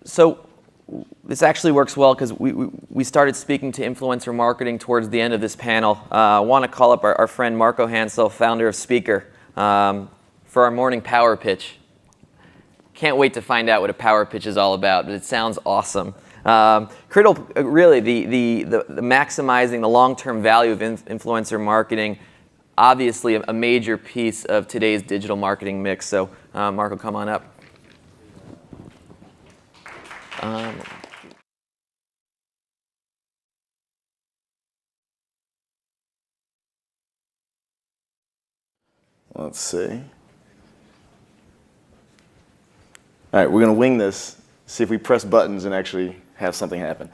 So this actually works well because we started speaking to influencer marketing towards the end of this panel. I want to call up our friend Marco Hansell, founder of Speaker, for our morning power pitch. Can't wait to find out what a power pitch is all about, but it sounds awesome. Really, the maximizing the long-term value of influencer marketing, obviously a major piece of today's digital marketing mix. So Marco, come on up. Let's see. All right, we're going to wing this, see if we press buttons and actually have something happen.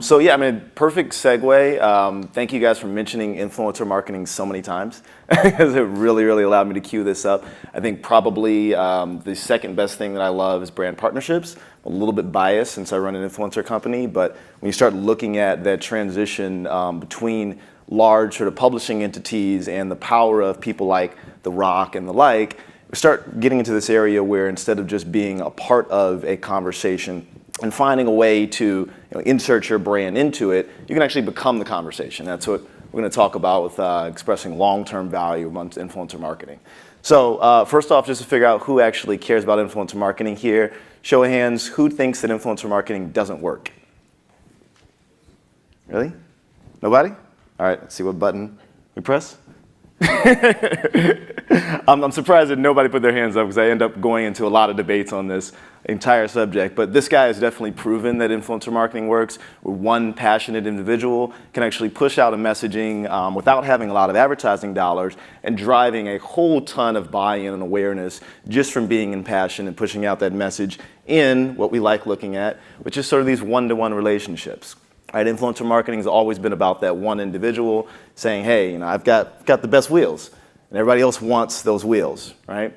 So yeah, I mean, perfect segue. Thank you guys for mentioning influencer marketing so many times because it really, really allowed me to cue this up. I think probably the second best thing that I love is brand partnerships. I'm a little bit biased since I run an influencer company, but when you start looking at that transition between large sort of publishing entities and the power of people like The Rock and the like, we start getting into this area where instead of just being a part of a conversation and finding a way to insert your brand into it, you can actually become the conversation. That's what we're going to talk about with expressing long-term value amongst influencer marketing. So first off, just to figure out who actually cares about influencer marketing here, show of hands, who thinks that influencer marketing doesn't work? Really? Nobody? All right, let's see what button we press. I'm surprised that nobody put their hands up because I end up going into a lot of debates on this entire subject. But this guy has definitely proven that influencer marketing works, where one passionate individual can actually push out a messaging without having a lot of advertising dollars and driving a whole ton of buy-in and awareness just from being in passion and pushing out that message in what we like looking at, which is sort of these one-to-one relationships. Right, influencer marketing has always been about that one individual saying, hey, I've got the best wheels, and everybody else wants those wheels, right?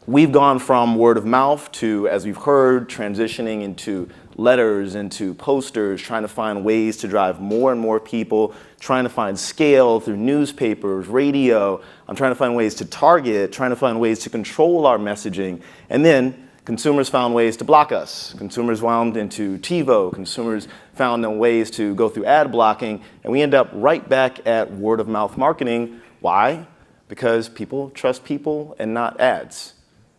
We've gone from word of mouth to, as we've heard, transitioning into letters, into posters, trying to find ways to drive more and more people, trying to find scale through newspapers, radio. I'm trying to find ways to target, trying to find ways to control our messaging, and then consumers found ways to block us. Consumers wound into TiVo. Consumers found ways to go through ad blocking. And we end up right back at word of mouth marketing. Why? Because people trust people and not ads.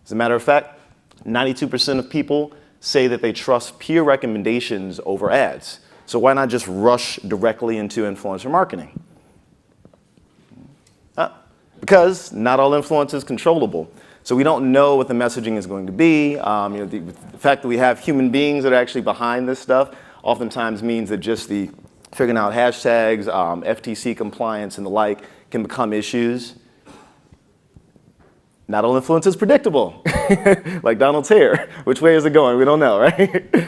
As a matter of fact, 92% of people say that they trust peer recommendations over ads. So why not just rush directly into influencer marketing? Because not all influence is controllable. So we don't know what the messaging is going to be. The fact that we have human beings that are actually behind this stuff oftentimes means that just the figuring out hashtags, FTC compliance and the like can become issues. Not all influence is predictable, like Donald's hair. Which way is it going? We don't know, right?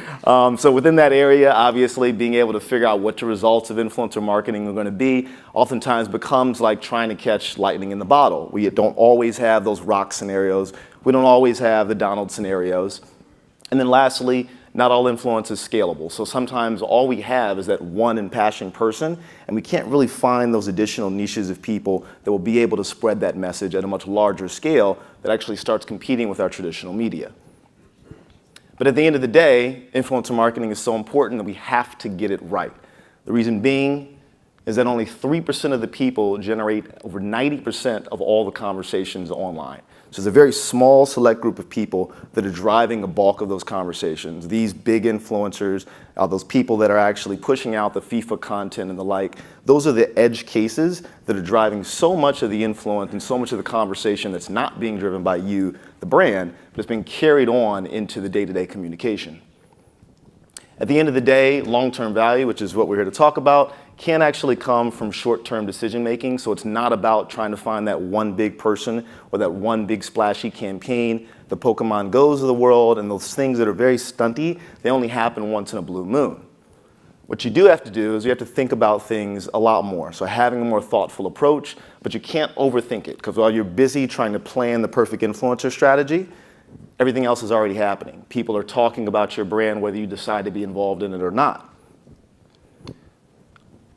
So within that area, obviously, being able to figure out what the results of influencer marketing are going to be oftentimes becomes like trying to catch lightning in the bottle. We don't always have those rock scenarios. We don't always have the Donald scenarios. And then lastly, not all influence is scalable. So sometimes all we have is that one impassioned person, and we can't really find those additional niches of people that will be able to spread that message at a much larger scale that actually starts competing with our traditional media. But at the end of the day, influencer marketing is so important that we have to get it right. The reason being is that only 3% of the people generate over 90% of all the conversations online. So it's a very small select group of people that are driving a bulk of those conversations. These big influencers, those people that are actually pushing out the FIFA content and the like, those are the edge cases that are driving so much of the influence and so much of the conversation that's not being driven by you, the brand, but it's being carried on into the day-to-day communication. At the end of the day, long-term value, which is what we're here to talk about, can actually come from short-term decision-making. So it's not about trying to find that one big person or that one big splashy campaign. The Pokemon Go's of the world and those things that are very stunty, they only happen once in a blue moon. What you do have to do is you have to think about things a lot more. So having a more thoughtful approach, but you can't overthink it because while you're busy trying to plan the perfect influencer strategy, everything else is already happening. People are talking about your brand whether you decide to be involved in it or not.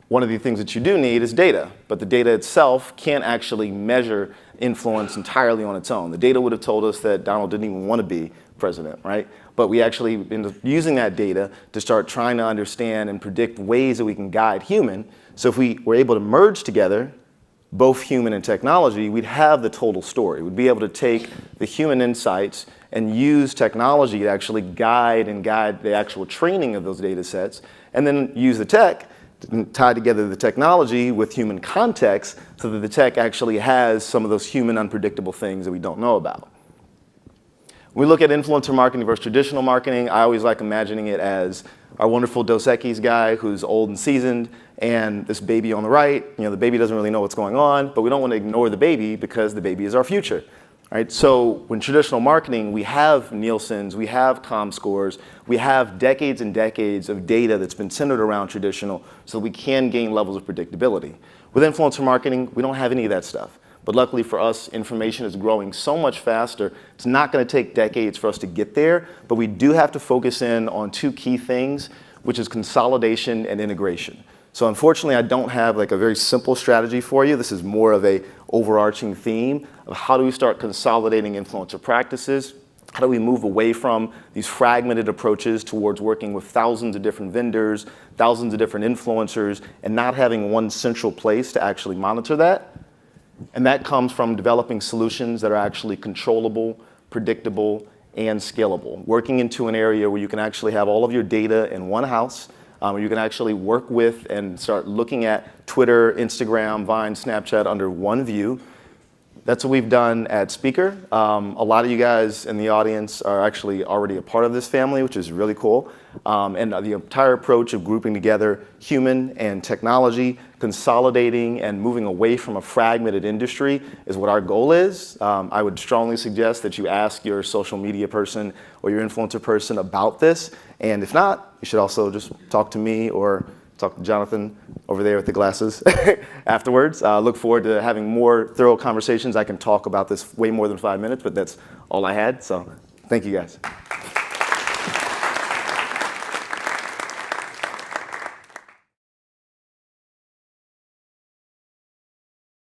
one of the things that you do need is data, but the data itself can't actually measure influence entirely on its own. The data would have told us that Donald didn't even want to be president, right? But we actually ended up using that data to start trying to understand and predict ways that we can guide human. So if we were able to merge together both human and technology, we'd have the total story. We'd be able to take the human insights and use technology to actually guide the actual training of those data sets, and then use the tech to tie together the technology with human context so that the tech actually has some of those human unpredictable things that we don't know about. When we look at influencer marketing versus traditional marketing, I always like imagining it as our wonderful Dos Equis guy who's old and seasoned, and this baby on the right. You know, the baby doesn't really know what's going on, but we don't want to ignore the baby because the baby is our future. Right? So when traditional marketing, we have Nielsen's, we have ComScores, we have decades and decades of data that's been centered around traditional so we can gain levels of predictability. With influencer marketing, we don't have any of that stuff. But luckily for us, information is growing so much faster, it's not going to take decades for us to get there, but we do have to focus in on two key things, which is consolidation and integration. So unfortunately, I don't have like a very simple strategy for you. This is more of a overarching theme of how do we start consolidating influencer practices? How do we move away from these fragmented approaches towards working with thousands of different vendors, thousands of different influencers, and not having one central place to actually monitor that? And that comes from developing solutions that are actually controllable, predictable, and scalable. Working into an area where you can actually have all of your data in one house, where you can actually work with and start looking at Twitter, Instagram, Vine, Snapchat under one view. That's what we've done at Speaker. A lot of you guys in the audience are actually already a part of this family, which is really cool. And the entire approach of grouping together human and technology, consolidating and moving away from a fragmented industry is what our goal is. I would strongly suggest that you ask your social media person or your influencer person about this. And if not, you should also just talk to me or talk to Jonathan over there with the glasses afterwards. Look forward to having more thorough conversations. I can talk about this way more than 5 minutes, but that's all I had. So thank you guys.